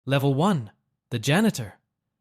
Level 1. The janitor.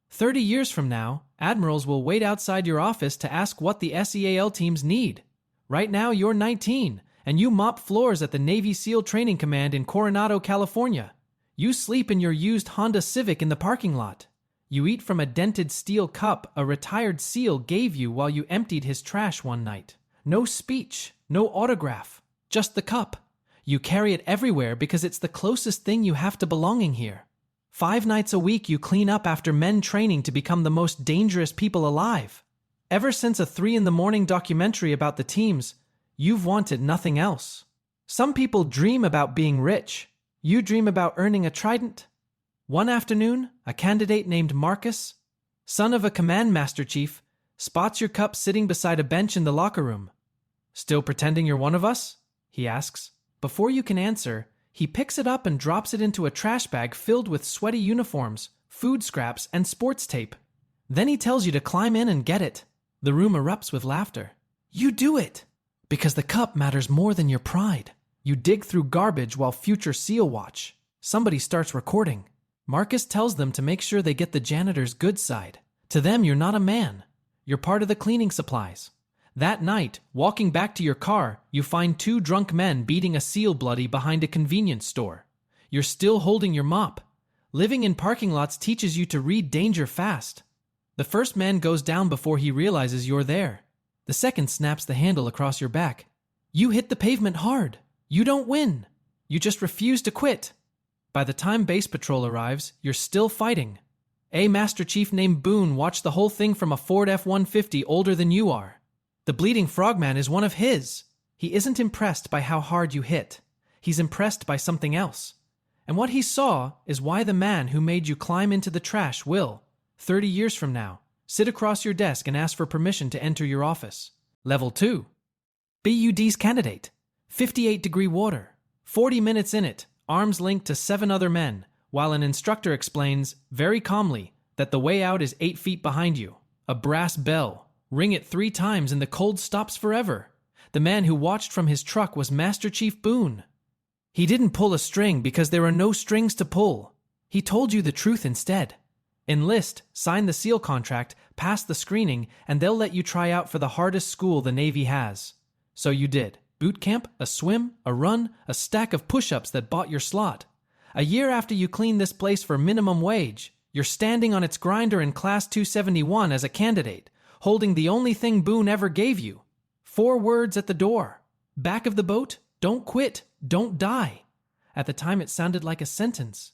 30 years from now, admirals will wait outside your office to ask what the SEAL teams need. Right now, you're 19, and you mop floors at the Navy SEAL Training Command in Coronado, California. You sleep in your used Honda Civic in the parking lot. You eat from a dented steel cup a retired SEAL gave you while you emptied his trash one night. No speech, no autograph, just the cup. You carry it everywhere because it's the closest thing you have to belonging here. 5 nights a week you clean up after men training to become the most dangerous people alive. Ever since a 3 a.m. documentary about the teams, you've wanted nothing else. Some people dream about being rich. You dream about earning a trident. One afternoon, a candidate named Marcus, son of a command master chief, spots your cup sitting beside a bench in the locker room. "Still pretending you're one of us?" he asks. Before you can answer, he picks it up and drops it into a trash bag filled with sweaty uniforms, food scraps, and sports tape. Then he tells you to climb in and get it. The room erupts with laughter. You do it! Because the cup matters more than your pride. You dig through garbage while future SEAL watch. Somebody starts recording. Marcus tells them to make sure they get the janitor's good side. To them, you're not a man. You're part of the cleaning supplies. That night, walking back to your car, you find 2 drunk men beating a SEAL bloody behind a convenience store. You're still holding your mop. Living in parking lots teaches you to read danger fast. The first man goes down before he realizes you're there. The second snaps the handle across your back. You hit the pavement hard. You don't win. You just refuse to quit. By the time base patrol arrives, you're still fighting. A Master Chief named Boone watched the whole thing from a Ford F-150 older than you are. The bleeding frogman is one of his. He isn't impressed by how hard you hit. He's impressed by something else. And what he saw is why the man who made you climb into the trash will, 30 years from now, sit across your desk and ask for permission to enter your office. Level 2. BUD's candidate. 58-degree water. 40 minutes in it, arms linked to 7 other men, while an instructor explains, very calmly, that the way out is 8 feet behind you. A brass bell. Ring it 3 times and the cold stops forever. The man who watched from his truck was Master Chief Boone. He didn't pull a string because there are no strings to pull. He told you the truth instead. Enlist, sign the SEAL contract, pass the screening, and they'll let you try out for the hardest school the Navy has. So you did. Boot camp, a swim, a run, a stack of push-ups that bought your slot. A year after you cleaned this place for minimum wage, you're standing on its grinder in Class 271 as a candidate, holding the only thing Boone ever gave you. 4 words at the door. Back of the boat, don't quit, don't die. At the time it sounded like a sentence.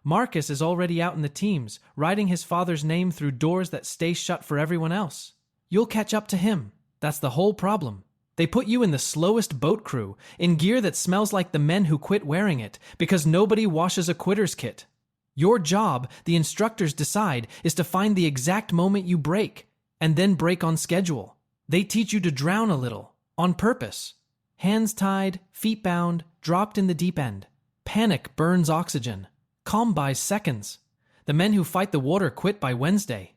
Marcus is already out in the teams, writing his father's name through doors that stay shut for everyone else. You'll catch up to him. That's the whole problem. They put you in the slowest boat crew, in gear that smells like the men who quit wearing it, because nobody washes a quitter's kit. Your job, the instructors decide, is to find the exact moment you break, and then break on schedule. They teach you to drown a little, on purpose. Hands tied, feet bound, dropped in the deep end. Panic burns oxygen. Calm buys seconds. The men who fight the water quit by Wednesday.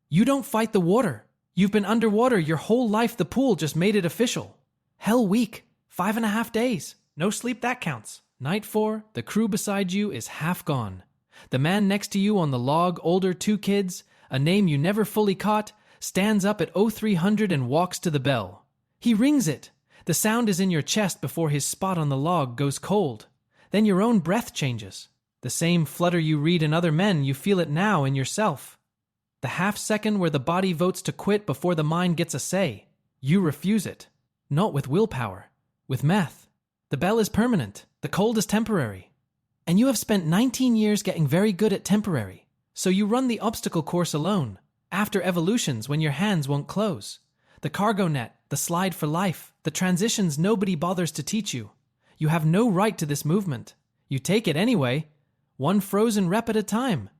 You don't fight the water. You've been underwater your whole life. The pool just made it official. Hell week, 5.5 days. No sleep, that counts. Night 4, the crew beside you is half gone. The man next to you on the log, older, 2 kids, a name you never fully caught, stands up at 0300 and walks to the bell. He rings it. The sound is in your chest before his spot on the log goes cold. Then your own breath changes. The same flutter you read in other men, you feel it now in yourself. The half second where the body votes to quit before the mind gets a say. You refuse it. Not with willpower. With meth. The bell is permanent. The cold is temporary. And you have spent 19 years getting very good at temporary. So you run the obstacle course alone. After evolutions when your hands won't close. The cargo net, the slide for life, the transitions nobody bothers to teach you. You have no right to this movement. You take it anyway. 1 frozen rep at a time.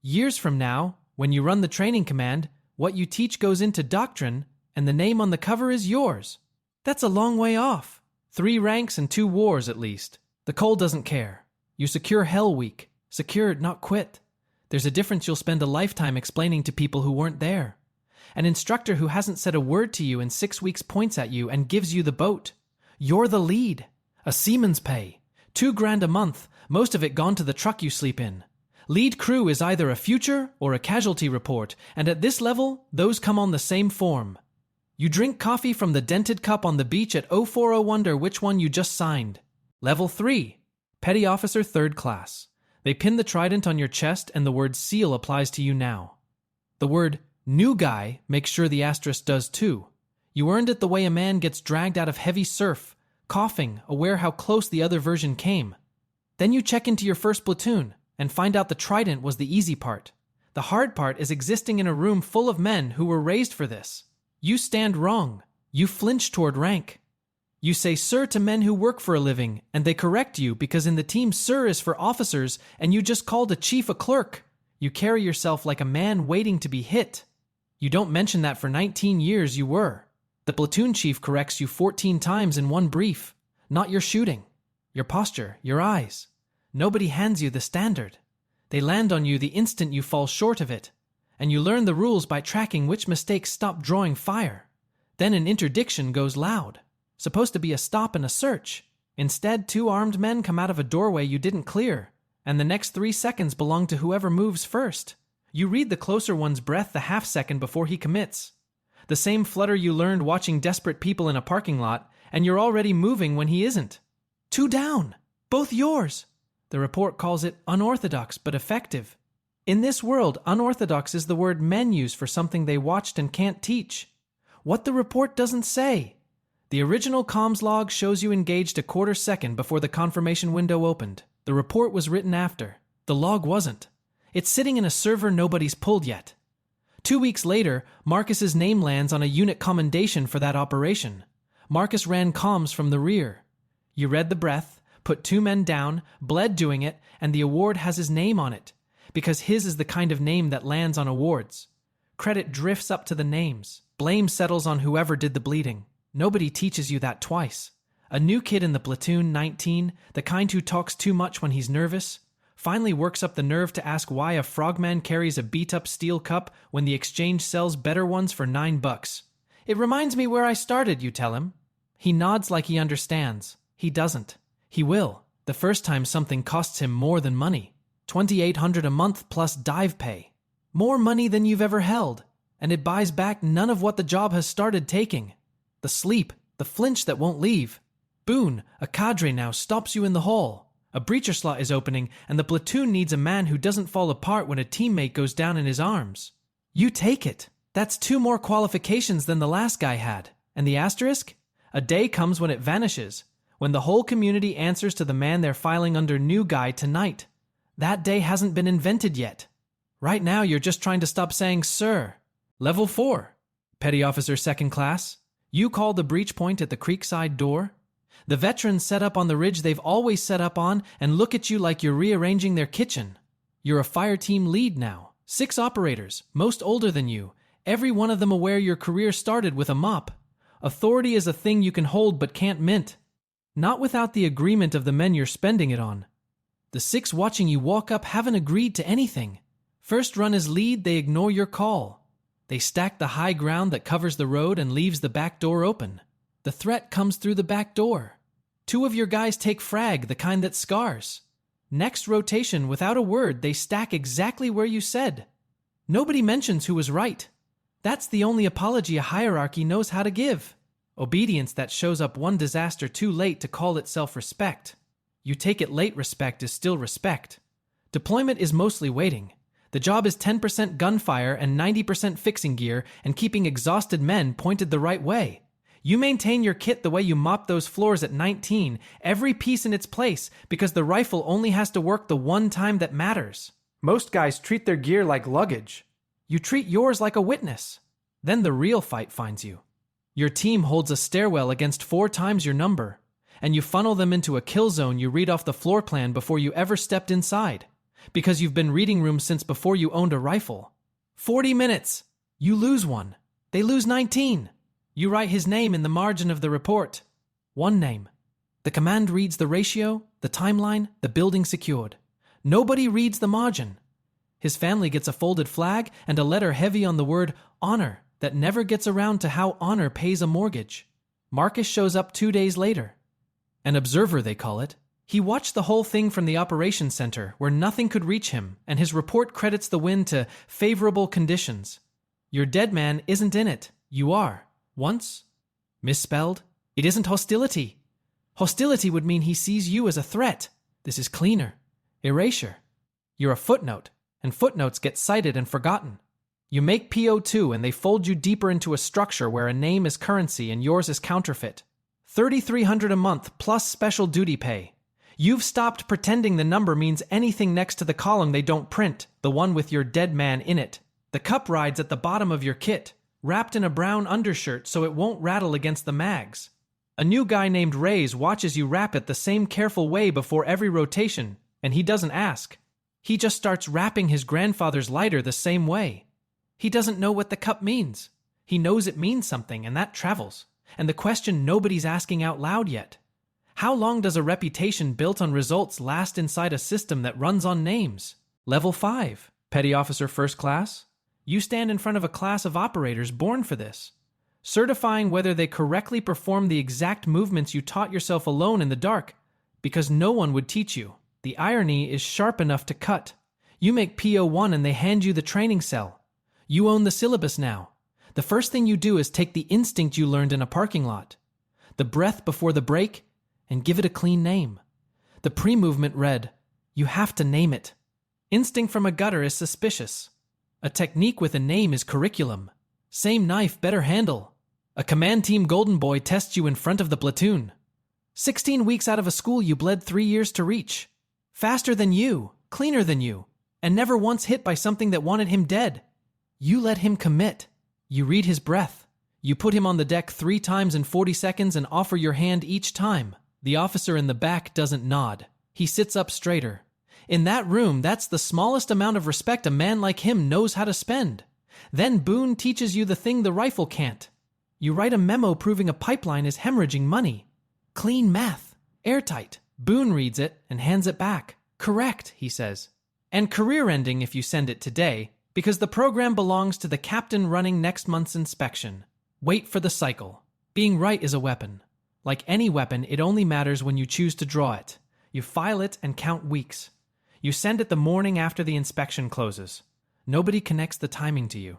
Years from now, when you run the training command, what you teach goes into doctrine, and the name on the cover is yours. That's a long way off. 3 ranks and 2 wars at least. The cold doesn't care. You secure Hell Week. Secure, not quit. There's a difference you'll spend a lifetime explaining to people who weren't there. An instructor who hasn't said a word to you in 6 weeks points at you and gives you the boat. You're the lead. A seaman's pay. $2,000 a month, most of it gone to the truck you sleep in. Lead crew is either a future or a casualty report, and at this level, those come on the same form. You drink coffee from the dented cup on the beach at 04, wonder which one you just signed. Level 3. Petty Officer 3rd Class. They pin the trident on your chest and the word SEAL applies to you now. The word new guy makes sure the asterisk does too. You earned it the way a man gets dragged out of heavy surf, coughing, aware how close the other version came. Then you check into your first platoon and find out the trident was the easy part. The hard part is existing in a room full of men who were raised for this. You stand wrong. You flinch toward rank. You say sir to men who work for a living, and they correct you because in the team sir is for officers and you just called a chief a clerk. You carry yourself like a man waiting to be hit. You don't mention that for 19 years you were. The platoon chief corrects you 14 times in one brief. Not your shooting, your posture, your eyes. Nobody hands you the standard. They land on you the instant you fall short of it. And you learn the rules by tracking which mistakes stop drawing fire. Then an interdiction goes loud. Supposed to be a stop and a search. Instead, 2 armed men come out of a doorway you didn't clear, and the next 3 seconds belong to whoever moves first. You read the closer one's breath the half second before he commits. The same flutter you learned watching desperate people in a parking lot, and you're already moving when he isn't. 2 down! Both yours! The report calls it unorthodox but effective. In this world, unorthodox is the word men use for something they watched and can't teach. What the report doesn't say. The original comms log shows you engaged a quarter second before the confirmation window opened. The report was written after. The log wasn't. It's sitting in a server nobody's pulled yet. 2 weeks later, Marcus's name lands on a unit commendation for that operation. Marcus ran comms from the rear. You read the breath, put 2 men down, bled doing it, and the award has his name on it, because his is the kind of name that lands on awards. Credit drifts up to the names. Blame settles on whoever did the bleeding. Nobody teaches you that twice. A new kid in the platoon, 19, the kind who talks too much when he's nervous, finally works up the nerve to ask why a frogman carries a beat-up steel cup when the exchange sells better ones for $9. It reminds me where I started, you tell him. He nods like he understands. He doesn't. He will, the first time something costs him more than money. $2,800 a month plus dive pay. More money than you've ever held. And it buys back none of what the job has started taking. The sleep, the flinch that won't leave. Boone, a cadre now, stops you in the hall. A breacher slot is opening, and the platoon needs a man who doesn't fall apart when a teammate goes down in his arms. You take it. That's 2 more qualifications than the last guy had. And the asterisk? A day comes when it vanishes, when the whole community answers to the man they're filing under new guy tonight. That day hasn't been invented yet. Right now you're just trying to stop saying sir. Level 4. Petty Officer 2nd Class. You call the breach point at the creekside door. The veterans set up on the ridge they've always set up on and look at you like you're rearranging their kitchen. You're a fire team lead now. 6 operators, most older than you. Every one of them aware your career started with a mop. Authority is a thing you can hold but can't mint. Not without the agreement of the men you're spending it on. The 6 watching you walk up haven't agreed to anything. First run as lead, they ignore your call. They stack the high ground that covers the road and leaves the back door open. The threat comes through the back door. 2 of your guys take frag, the kind that scars. Next rotation, without a word, they stack exactly where you said. Nobody mentions who was right. That's the only apology a hierarchy knows how to give. Obedience that shows up one disaster too late to call itself respect. You take it late, respect is still respect. Deployment is mostly waiting. The job is 10% gunfire and 90% fixing gear and keeping exhausted men pointed the right way. You maintain your kit the way you mopped those floors at 19, every piece in its place, because the rifle only has to work the one time that matters. Most guys treat their gear like luggage. You treat yours like a witness. Then the real fight finds you. Your team holds a stairwell against 4 times your number, and you funnel them into a kill zone you read off the floor plan before you ever stepped inside. Because you've been reading rooms since before you owned a rifle. 40 minutes. You lose 1. They lose 19. You write his name in the margin of the report. 1 name. The command reads the ratio, the timeline, the building secured. Nobody reads the margin. His family gets a folded flag and a letter heavy on the word honor that never gets around to how honor pays a mortgage. Marcus shows up 2 days later. An observer, they call it. He watched the whole thing from the operations center where nothing could reach him, and his report credits the wind to favorable conditions. Your dead man isn't in it. You are. Once? Misspelled? It isn't hostility. Hostility would mean he sees you as a threat. This is cleaner. Erasure. You're a footnote, and footnotes get cited and forgotten. You make PO2 and they fold you deeper into a structure where a name is currency and yours is counterfeit. $3,300 a month plus special duty pay. You've stopped pretending the number means anything next to the column they don't print, the one with your dead man in it. The cup rides at the bottom of your kit, wrapped in a brown undershirt so it won't rattle against the mags. A new guy named Ray's watches you wrap it the same careful way before every rotation, and he doesn't ask. He just starts wrapping his grandfather's lighter the same way. He doesn't know what the cup means. He knows it means something, and that travels. And the question nobody's asking out loud yet. How long does a reputation built on results last inside a system that runs on names? Level 5, Petty Officer First Class. You stand in front of a class of operators born for this, certifying whether they correctly perform the exact movements you taught yourself alone in the dark, because no one would teach you. The irony is sharp enough to cut. You make PO1 and they hand you the training cell. You own the syllabus now. The first thing you do is take the instinct you learned in a parking lot, the breath before the break, and give it a clean name. The pre-movement read, you have to name it. Instinct from a gutter is suspicious. A technique with a name is curriculum. Same knife, better handle. A command team golden boy tests you in front of the platoon. 16 weeks out of a school you bled 3 years to reach. Faster than you, cleaner than you, and never once hit by something that wanted him dead. You let him commit. You read his breath. You put him on the deck 3 times in 40 seconds and offer your hand each time. The officer in the back doesn't nod. He sits up straighter. In that room, that's the smallest amount of respect a man like him knows how to spend. Then Boone teaches you the thing the rifle can't. You write a memo proving a pipeline is hemorrhaging money. Clean math. Airtight. Boone reads it and hands it back. Correct, he says. And career-ending if you send it today, because the program belongs to the captain running next month's inspection. Wait for the cycle. Being right is a weapon. Like any weapon, it only matters when you choose to draw it. You file it and count weeks. You send it the morning after the inspection closes. Nobody connects the timing to you.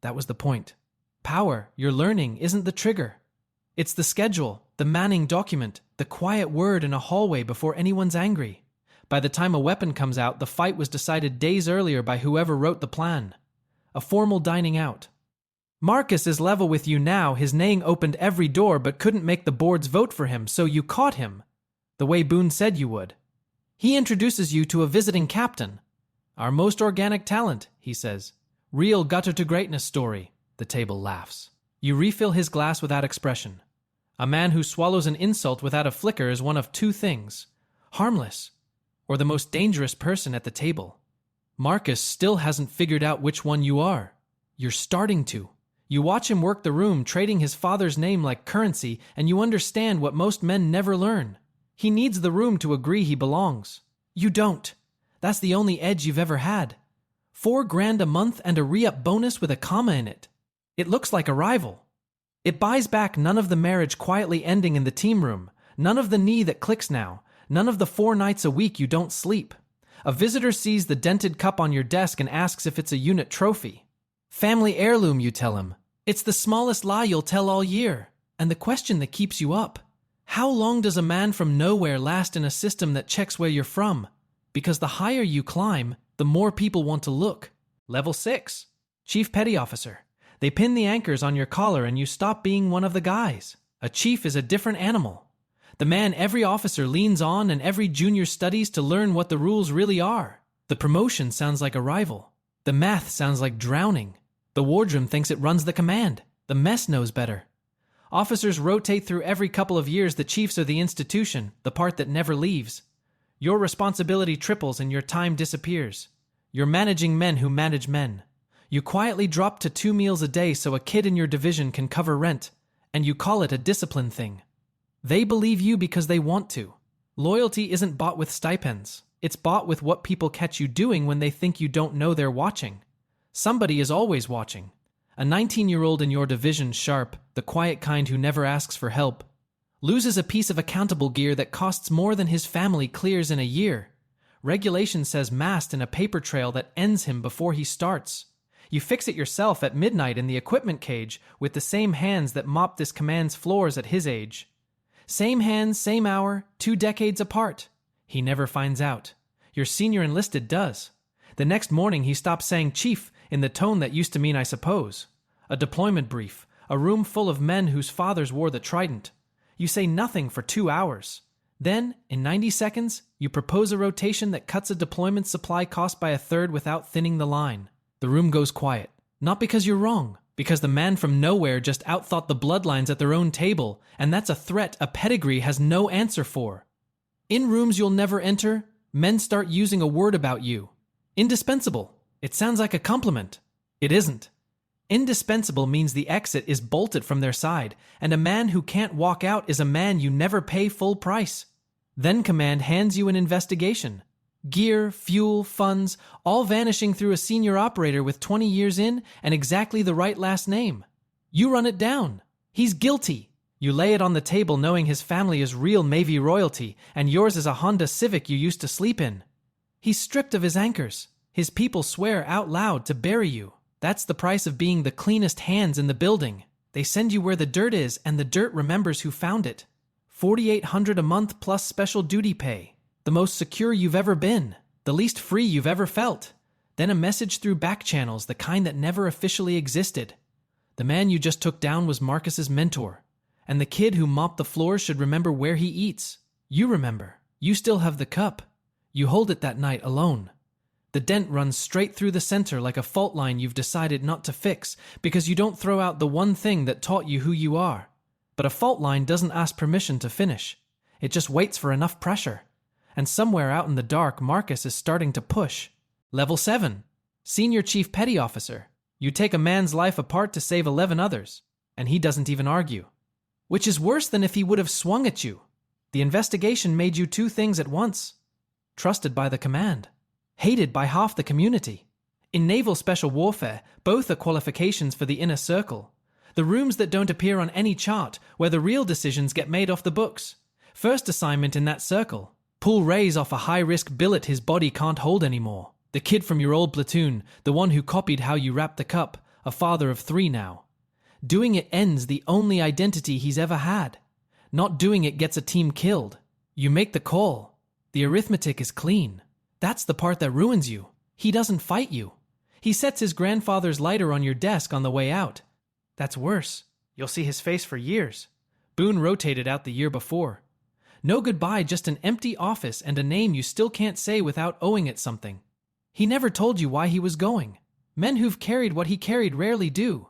That was the point. Power, your learning, isn't the trigger. It's the schedule, the Manning document, the quiet word in a hallway before anyone's angry. By the time a weapon comes out, the fight was decided days earlier by whoever wrote the plan. A formal dining out. Marcus is level with you now. His name opened every door but couldn't make the boards vote for him, so you caught him. The way Boone said you would. He introduces you to a visiting captain. Our most organic talent, he says. Real gutter to greatness story. The table laughs. You refill his glass without expression. A man who swallows an insult without a flicker is one of 2 things. Harmless, or the most dangerous person at the table. Marcus still hasn't figured out which one you are. You're starting to. You watch him work the room, trading his father's name like currency, and you understand what most men never learn. He needs the room to agree he belongs. You don't. That's the only edge you've ever had. $4,000 a month and a re-up bonus with a comma in it. It looks like a rival. It buys back none of the marriage quietly ending in the team room, none of the knee that clicks now, none of the 4 nights a week you don't sleep. A visitor sees the dented cup on your desk and asks if it's a unit trophy. Family heirloom, you tell him. It's the smallest lie you'll tell all year, and the question that keeps you up. How long does a man from nowhere last in a system that checks where you're from? Because the higher you climb, the more people want to look. Level 6. Chief Petty Officer. They pin the anchors on your collar and you stop being one of the guys. A chief is a different animal. The man every officer leans on and every junior studies to learn what the rules really are. The promotion sounds like a rival. The math sounds like drowning. The wardroom thinks it runs the command. The mess knows better. Officers rotate through every couple of years. The chiefs are the institution, the part that never leaves. Your responsibility triples and your time disappears. You're managing men who manage men. You quietly drop to 2 meals a day so a kid in your division can cover rent, and you call it a discipline thing. They believe you because they want to. Loyalty isn't bought with stipends. It's bought with what people catch you doing when they think you don't know they're watching. Somebody is always watching. A 19-year-old in your division, sharp, the quiet kind who never asks for help. loses a piece of accountable gear that costs more than his family clears in a year. Regulation says mast in a paper trail that ends him before he starts. You fix it yourself at midnight in the equipment cage with the same hands that mopped this command's floors at his age. Same hands, same hour, 2 decades apart. He never finds out. Your senior enlisted does. The next morning he stops saying chief in the tone that used to mean I suppose. A deployment brief, a room full of men whose fathers wore the trident. You say nothing for 2 hours. Then, in 90 seconds, you propose a rotation that cuts a deployment supply cost by 1/3 without thinning the line. The room goes quiet. Not because you're wrong, because the man from nowhere just outthought the bloodlines at their own table, and that's a threat a pedigree has no answer for. In rooms you'll never enter, men start using a word about you. Indispensable. It sounds like a compliment. It isn't. Indispensable means the exit is bolted from their side, and a man who can't walk out is a man you never pay full price. Then command hands you an investigation. Gear, fuel, funds, all vanishing through a senior operator with 20 years in and exactly the right last name. You run it down. He's guilty. You lay it on the table knowing his family is real Navy royalty and yours is a Honda Civic you used to sleep in. He's stripped of his anchors. His people swear out loud to bury you. That's the price of being the cleanest hands in the building. They send you where the dirt is and the dirt remembers who found it. $4,800 a month plus special duty pay. The most secure you've ever been. The least free you've ever felt. Then a message through back channels, the kind that never officially existed. The man you just took down was Marcus's mentor. And the kid who mopped the floors should remember where he eats. You remember. You still have the cup. You hold it that night alone. The dent runs straight through the center like a fault line you've decided not to fix because you don't throw out the one thing that taught you who you are. But a fault line doesn't ask permission to finish. It just waits for enough pressure. And somewhere out in the dark, Marcus is starting to push. Level 7. Senior Chief Petty Officer. You take a man's life apart to save 11 others, and he doesn't even argue. Which is worse than if he would have swung at you. The investigation made you 2 things at once. Trusted by the command. Hated by half the community. In naval special warfare, both are qualifications for the inner circle. The rooms that don't appear on any chart, where the real decisions get made off the books. First assignment in that circle. Pull Ray's off a high-risk billet his body can't hold anymore. The kid from your old platoon, the one who copied how you wrapped the cup, a father of 3 now. Doing it ends the only identity he's ever had. Not doing it gets a team killed. You make the call. The arithmetic is clean. That's the part that ruins you. He doesn't fight you. He sets his grandfather's lighter on your desk on the way out. That's worse. You'll see his face for years. Boone rotated out the year before. No goodbye, just an empty office and a name you still can't say without owing it something. He never told you why he was going. Men who've carried what he carried rarely do.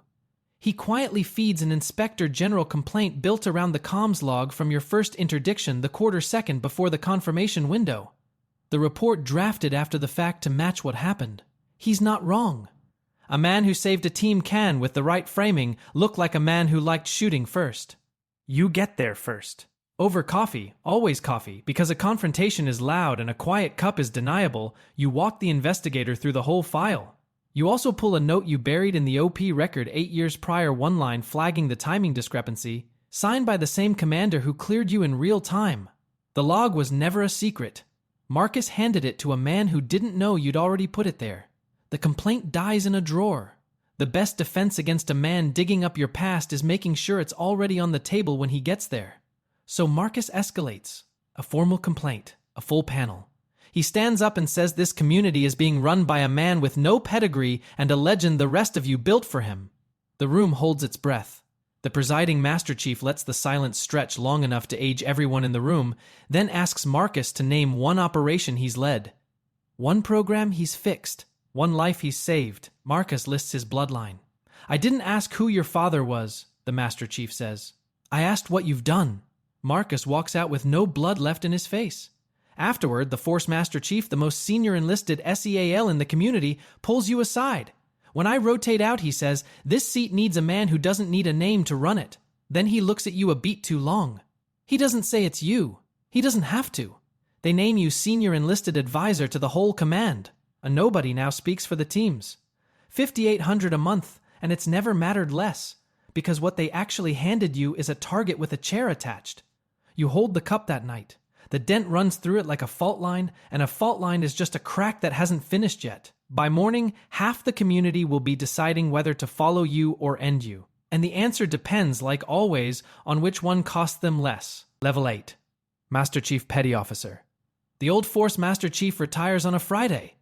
He quietly feeds an inspector general complaint built around the comms log from your first interdiction the quarter second before the confirmation window. The report drafted after the fact to match what happened. He's not wrong. A man who saved a team can, with the right framing, look like a man who liked shooting first. You get there first. Over coffee, always coffee, because a confrontation is loud and a quiet cup is deniable, you walk the investigator through the whole file. You also pull a note you buried in the OP record 8 years prior, one line flagging the timing discrepancy, signed by the same commander who cleared you in real time. The log was never a secret. Marcus handed it to a man who didn't know you'd already put it there. The complaint dies in a drawer. The best defense against a man digging up your past is making sure it's already on the table when he gets there. So Marcus escalates. A formal complaint. A full panel. He stands up and says this community is being run by a man with no pedigree and a legend the rest of you built for him. The room holds its breath. The presiding Master Chief lets the silence stretch long enough to age everyone in the room, then asks Marcus to name one operation he's led. One program he's fixed. One life he's saved. Marcus lists his bloodline. I didn't ask who your father was, the Master Chief says. I asked what you've done. Marcus walks out with no blood left in his face. Afterward, the Force Master Chief, the most senior enlisted SEAL in the community, pulls you aside. When I rotate out, he says, this seat needs a man who doesn't need a name to run it. Then he looks at you a beat too long. He doesn't say it's you. He doesn't have to. They name you senior enlisted advisor to the whole command. A nobody now speaks for the teams. $5,800 a month, and it's never mattered less, because what they actually handed you is a target with a chair attached. You hold the cup that night. The dent runs through it like a fault line, and a fault line is just a crack that hasn't finished yet. By morning, half the community will be deciding whether to follow you or end you. And the answer depends, like always, on which one costs them less. Level 8. Master Chief Petty Officer. The old Force Master Chief retires on a Friday.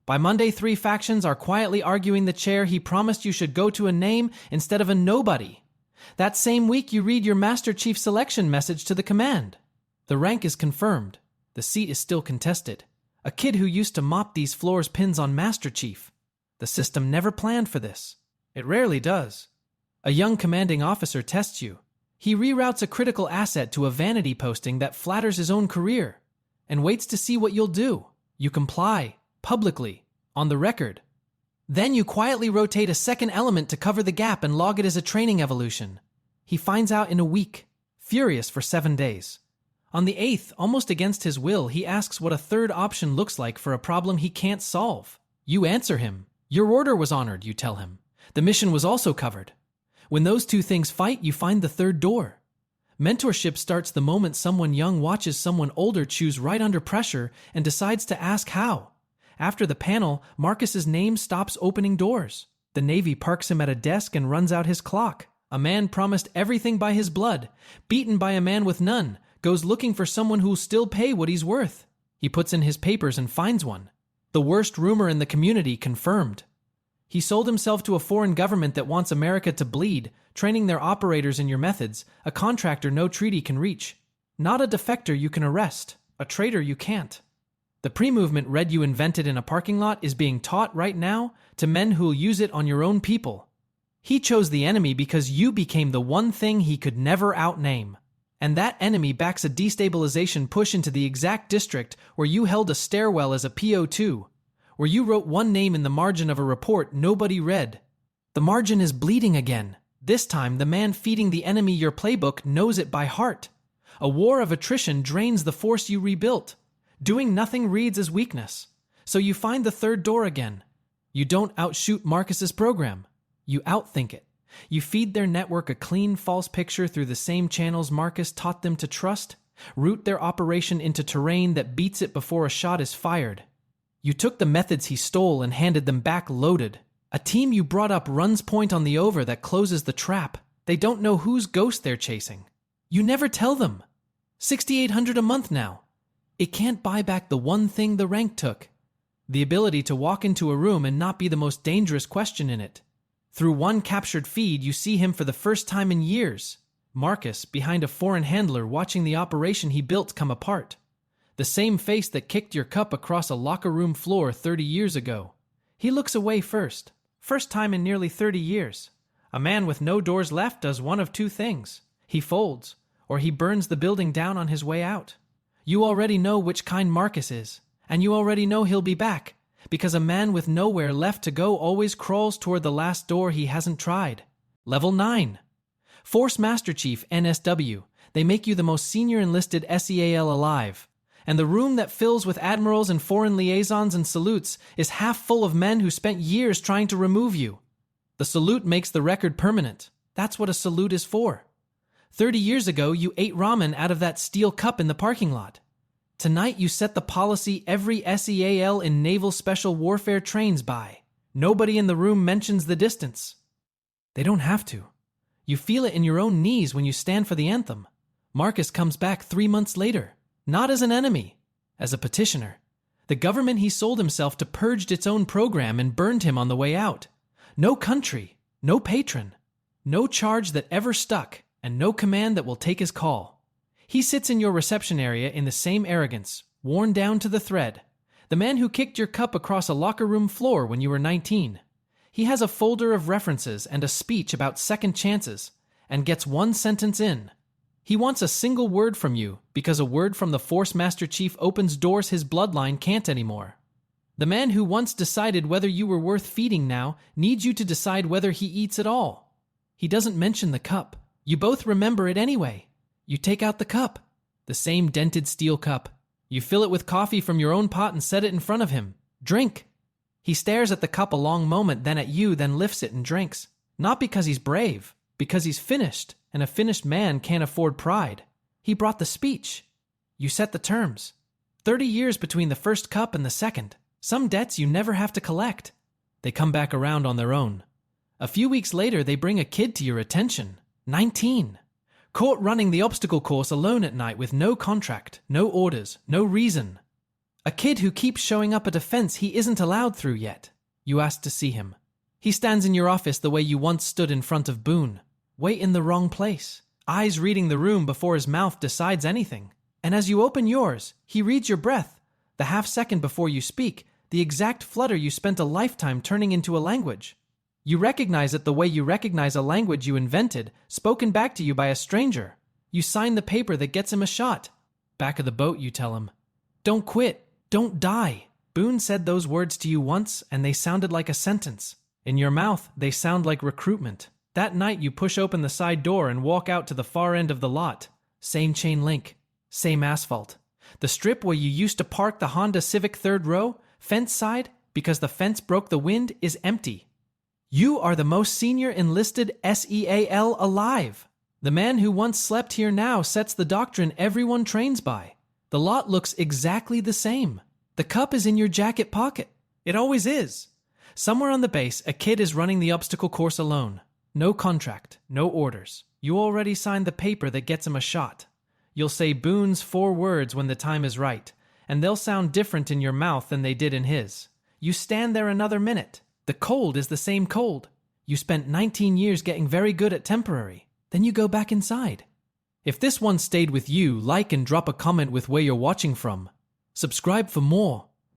By Monday, 3 factions are quietly arguing the chair he promised you should go to a name instead of a nobody. That same week, you read your Master Chief selection message to the command. The rank is confirmed. The seat is still contested. A kid who used to mop these floors pins on Master Chief. The system never planned for this. It rarely does. A young commanding officer tests you. He reroutes a critical asset to a vanity posting that flatters his own career and waits to see what you'll do. You comply, publicly, on the record. Then you quietly rotate a second element to cover the gap and log it as a training evolution. He finds out in a week, furious for 7 days. On the 8th, almost against his will, he asks what a third option looks like for a problem he can't solve. You answer him. Your order was honored, you tell him. The mission was also covered. When those two things fight, you find the third door. Mentorship starts the moment someone young watches someone older choose right under pressure and decides to ask how. After the panel, Marcus's name stops opening doors. The Navy parks him at a desk and runs out his clock. A man promised everything by his blood, beaten by a man with none, goes looking for someone who'll still pay what he's worth. He puts in his papers and finds one. The worst rumor in the community confirmed. He sold himself to a foreign government that wants America to bleed, training their operators in your methods, a contractor no treaty can reach. Not a defector you can arrest, a traitor you can't. The pre-movement red you invented in a parking lot is being taught right now to men who'll use it on your own people. He chose the enemy because you became the one thing he could never outname. And that enemy backs a destabilization push into the exact district where you held a stairwell as a PO2, where you wrote one name in the margin of a report nobody read. The margin is bleeding again. This time, the man feeding the enemy your playbook knows it by heart. A war of attrition drains the force you rebuilt. Doing nothing reads as weakness. So you find the third door again. You don't outshoot Marcus's program. You outthink it. You feed their network a clean, false picture through the same channels Marcus taught them to trust, route their operation into terrain that beats it before a shot is fired. You took the methods he stole and handed them back loaded. A team you brought up runs point on the over that closes the trap. They don't know whose ghost they're chasing. You never tell them. $6,800 a month now. It can't buy back the one thing the rank took. The ability to walk into a room and not be the most dangerous question in it. Through one captured feed, you see him for the first time in years. Marcus, behind a foreign handler watching the operation he built come apart. The same face that kicked your cup across a locker room floor 30 years ago. He looks away first. First time in nearly 30 years. A man with no doors left does one of two things. He folds, or he burns the building down on his way out. You already know which kind Marcus is, and you already know he'll be back, because a man with nowhere left to go always crawls toward the last door he hasn't tried. Level 9. Force Master Chief, NSW. They make you the most senior enlisted SEAL alive. And the room that fills with admirals and foreign liaisons and salutes is half full of men who spent years trying to remove you. The salute makes the record permanent. That's what a salute is for. 30 years ago, you ate ramen out of that steel cup in the parking lot. Tonight, you set the policy every SEAL in Naval Special Warfare trains by. Nobody in the room mentions the distance. They don't have to. You feel it in your own knees when you stand for the anthem. Marcus comes back 3 months later. Not as an enemy, as a petitioner. The government he sold himself to purged its own program and burned him on the way out. No country, no patron, no charge that ever stuck, and no command that will take his call. He sits in your reception area in the same arrogance, worn down to the thread. The man who kicked your cup across a locker room floor when you were 19. He has a folder of references and a speech about second chances, and gets one sentence in. He wants a single word from you because a word from the Force Master Chief opens doors his bloodline can't anymore. The man who once decided whether you were worth feeding now needs you to decide whether he eats at all. He doesn't mention the cup. You both remember it anyway. You take out the cup, the same dented steel cup. You fill it with coffee from your own pot and set it in front of him. Drink. He stares at the cup a long moment, then at you, then lifts it and drinks. Not because he's brave, because he's finished, and a finished man can't afford pride. He brought the speech. You set the terms. 30 years between the first cup and the second. Some debts you never have to collect. They come back around on their own. A few weeks later, they bring a kid to your attention. 19. Caught running the obstacle course alone at night with no contract, no orders, no reason. A kid who keeps showing up at a fence he isn't allowed through yet. You ask to see him. He stands in your office the way you once stood in front of Boone. Wait in the wrong place. Eyes reading the room before his mouth decides anything. And as you open yours, he reads your breath. The half second before you speak, the exact flutter you spent a lifetime turning into a language. You recognize it the way you recognize a language you invented, spoken back to you by a stranger. You sign the paper that gets him a shot. Back of the boat, you tell him, "Don't quit. Don't die." Boone said those words to you once, and they sounded like a sentence. In your mouth, they sound like recruitment. That night, you push open the side door and walk out to the far end of the lot. Same chain link. Same asphalt. The strip where you used to park the Honda Civic third row, fence side, because the fence broke the wind, is empty. You are the most senior enlisted SEAL alive. The man who once slept here now sets the doctrine everyone trains by. The lot looks exactly the same. The cup is in your jacket pocket. It always is. Somewhere on the base, a kid is running the obstacle course alone. No contract, no orders. You already signed the paper that gets him a shot. You'll say Boone's 4 words when the time is right, and they'll sound different in your mouth than they did in his. You stand there another minute. The cold is the same cold. You spent 19 years getting very good at temporary. Then you go back inside. If this one stayed with you, like and drop a comment with where you're watching from. Subscribe for more.